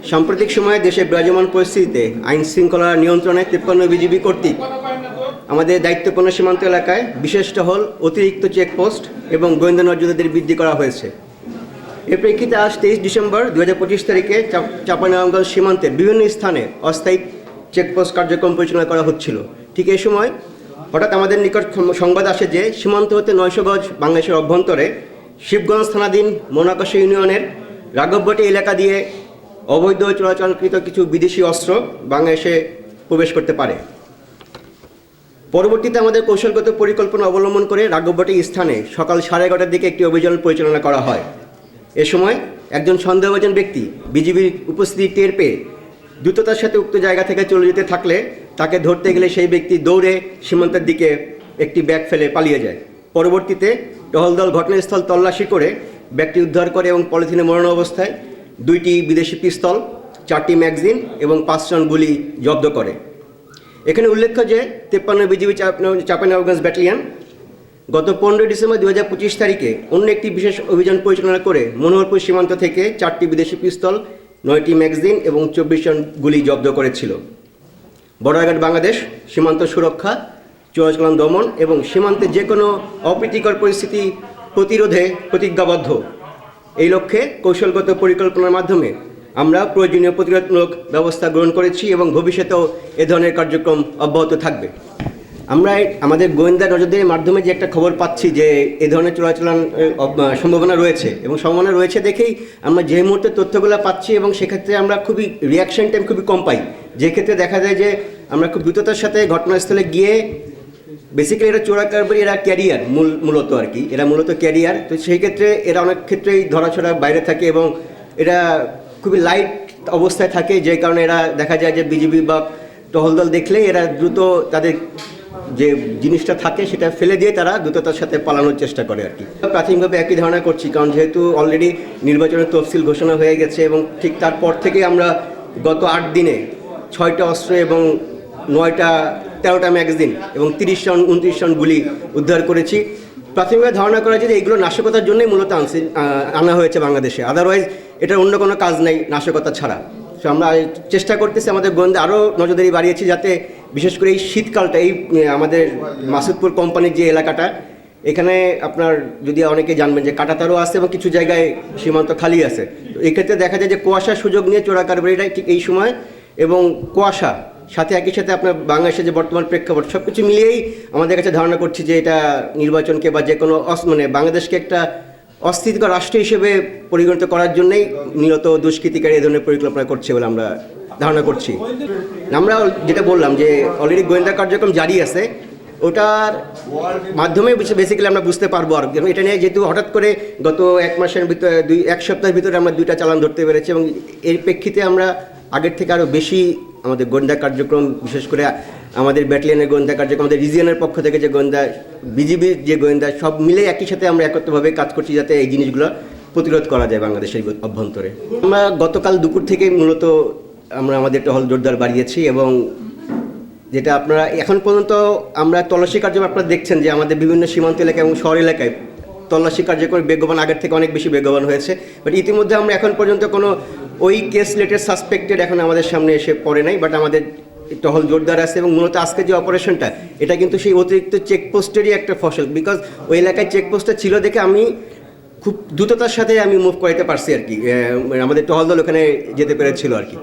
সাম্প্রতিক সময়ে দেশে বিরাজমান পরিস্থিতিতে আইন শৃঙ্খলা নিয়ন্ত্রণে 53 বিজিবি কর্তৃক আমাদের দায়িত্বপূর্ণ সীমান্ত এলাকায় বিশেষ টহল, অতিরিক্ত চেকপোস্ট এবং গোয়েন্দা নজরদারি বৃদ্ধি করা হয়েছে। এর প্রেক্ষিতে আজ 23 ডিসেম্বর 2025 তারিখে চাঁপাইনবাবগঞ্জ সীমান্তের বিভিন্ন স্থানে অস্থায়ী চেকপোস্ট কার্যক্রম পরিচালনা করা হচ্ছিল। ঠিক এই সময় হঠাৎ আমাদের নিকট সংবাদ আসে যে সীমান্ত হতে 900 গজ বাংলাদেশের অভ্যন্তরে শিবগঞ্জ থানাধীন মোনাকাশা ইউনিয়নের রাঘববাটি এলাকা দিয়ে অবৈধ চলাচলকৃত কিছু বিদেশি অস্ত্র বাংলাদেশে প্রবেশ করতে পারে। পরবর্তীতে আমাদের কৌশলগত পরিকল্পনা অবলম্বন করে রাঘববাটি স্থানে সকাল 11:30টার দিকে একটি অভিযান পরিচালনা করা হয়। এ সময় একজন সন্দেহভাজন ব্যক্তি বিজিবির উপস্থিতি টের পেয়ে দ্রুততার সাথে উক্ত জায়গা থেকে চলে যেতে থাকলে তাকে ধরতে গেলে সেই ব্যক্তি দৌড়ে সীমান্তের দিকে একটি ব্যাগ ফেলে পালিয়ে যায়। পরবর্তীতে টহল দল ঘটনাস্থল তল্লাশি করে ব্যাগটি উদ্ধার করে এবং পলিথিনে মোড়ানো অবস্থায় 2টি বিদেশি পিস্তল, 4টি ম্যাগাজিন এবং 5 রাউন্ড গুলি জব্দ করে। এখানে উল্লেখ্য যে 53 বিজিবি চাঁপাইনবাবগঞ্জ ব্যাটালিয়ন গত 15 ডিসেম্বর 2025 তারিখে অন্য একটি বিশেষ অভিযান পরিচালনা করে মনোহরপুর সীমান্ত থেকে 4টি বিদেশি পিস্তল, 9টি ম্যাগাজিন এবং 24 রাউন্ড গুলি জব্দ করেছিল। বর্ডার বাংলাদেশ সীমান্ত সুরক্ষা, চোরাচালান দমন এবং সীমান্তে যে কোনো অপ্রীতিকর পরিস্থিতি প্রতিরোধে প্রতিজ্ঞাবদ্ধ। এই লক্ষ্যে কৌশলগত পরিকল্পনার মাধ্যমে আমরা প্রয়োজনীয় প্রতিরোধমূলক ব্যবস্থা গ্রহণ করেছি এবং ভবিষ্যতেও এ ধরনের কার্যক্রম অব্যাহত থাকবে। আমরা আমাদের গোয়েন্দা নজরদারির মাধ্যমে যে একটা খবর পাচ্ছি যে এ ধরনের চোরাচালান সম্ভাবনা রয়েছে এবং সম্ভাবনা রয়েছে দেখেই আমরা যে মুহূর্তে তথ্যগুলো পাচ্ছি এবং সেক্ষেত্রে আমরা খুবই রিয়াকশন টাইম খুবই কম পাই। যে ক্ষেত্রে দেখা যায় যে আমরা খুব দ্রুততার সাথে ঘটনাস্থলে গিয়ে বেসিক্যালি এরা চোরা কারবারি, এরা ক্যারিয়ার মূলত আর কি, এরা মূলত ক্যারিয়ার। তো সেই ক্ষেত্রে এরা অনেক ক্ষেত্রেই ধরাছড়া বাইরে থাকে এবং এরা খুবই লাইট অবস্থায় থাকে, যে কারণে এরা দেখা যায় যে বিজিবি বা টহল দল দেখলেই এরা দ্রুত তাদের যে জিনিসটা থাকে সেটা ফেলে দিয়ে তারা দ্রুততার সাথে পালানোর চেষ্টা করে আর কি। প্রাথমিকভাবে একই ধারণা করছি, কারণ যেহেতু অলরেডি নির্বাচনের তফসিল ঘোষণা হয়ে গেছে এবং ঠিক তারপর থেকে আমরা গত 8 দিনে 6টা অস্ত্র এবং 13টা ম্যাগাজিন এবং 30 রাউন্ড 29 রাউন্ড গুলি উদ্ধার করেছি। প্রাথমিকভাবে ধারণা করা যায় যে এগুলো নাশকতার জন্যই মূলত আনা হয়েছে বাংলাদেশে, আদারওয়াইজ এটার অন্য কোনো কাজ নেই নাশকতা ছাড়া। তো আমরা চেষ্টা করতেছি, আমাদের গোয়েন্দা আরও নজরদারি বাড়িয়েছি যাতে বিশেষ করে এই শীতকালটা এই আমাদের মাসুদপুর কোম্পানির যে এলাকাটা, এখানে আপনার যদি অনেকে জানবেন যে কাঁটাতারও আছে এবং কিছু জায়গায় সীমান্ত খালি আছে। তো এই ক্ষেত্রে দেখা যায় যে কুয়াশার সুযোগ নিয়ে চোরা কারবারিরা ঠিক এই সময় এবং কুয়াশা সাথে একই সাথে আপনার বাংলাদেশের যে বর্তমান প্রেক্ষাপট সব কিছু মিলিয়েই আমাদের কাছে ধারণা করছি যে এটা নির্বাচনকে বা যে কোনো বাংলাদেশকে একটা অস্থিতিকর রাষ্ট্র হিসেবে পরিগণিত করার জন্যই মূলত দুষ্কৃতিকারী এই ধরনের পরিকল্পনা করছে বলে আমরা ধারণা করছি। আমরা যেটা বললাম যে অলরেডি গোয়েন্দা কার্যক্রম জারি আছে, ওটার মাধ্যমে বেসিক্যালি আমরা বুঝতে পারবো। আর এটা নিয়ে যেহেতু হঠাৎ করে গত 1 মাসের ভিতরে 1 সপ্তাহের ভিতরে আমরা 2টা চালান ধরতে পেরেছি এবং এর প্রেক্ষিতে আমরা আগের থেকে আরও বেশি আমাদের গোয়েন্দা কার্যক্রম, বিশেষ করে আমাদের ব্যাটালিয়নের গোয়েন্দা কার্যক্রম, আমাদের রিজিয়নের পক্ষ থেকে যে গোয়েন্দা, বিজিবির যে গোয়েন্দা, সব মিলে একই সাথে আমরা একত্রভাবে কাজ করছি যাতে এই জিনিসগুলো প্রতিরোধ করা যায় বাংলাদেশের অভ্যন্তরে। আমরা গতকাল দুপুর থেকে মূলত আমরা আমাদের টহল জোরদার বাড়িয়েছি এবং যেটা আপনারা এখন পর্যন্ত আমরা তল্লাশি কার্যক্রম আপনারা দেখছেন যে আমাদের বিভিন্ন সীমান্ত এলাকা এবং শহর এলাকায় তল্লাশি কার্যক্রম বেগবান আগের থেকে অনেক বেশি বেগবান হয়েছে। বাট ইতিমধ্যে আমরা এখন পর্যন্ত কোনো ওই কেস রিলেটেড সাসপেক্টেড এখন আমাদের সামনে এসে পড়ে নাই, বাট আমাদের টহল জোরদার আছে এবং মূলত আজকে যে অপারেশনটা এটা কিন্তু সেই অতিরিক্ত চেকপোস্টেরই একটা ফসল। বিকজ ওই এলাকায় চেকপোস্টটা ছিল দেখে আমি খুব দ্রুততার সাথে আমি মুভ করাতে পারছি আর কি, আমাদের টহল দল ওখানে যেতে পেরেছিল আর কি।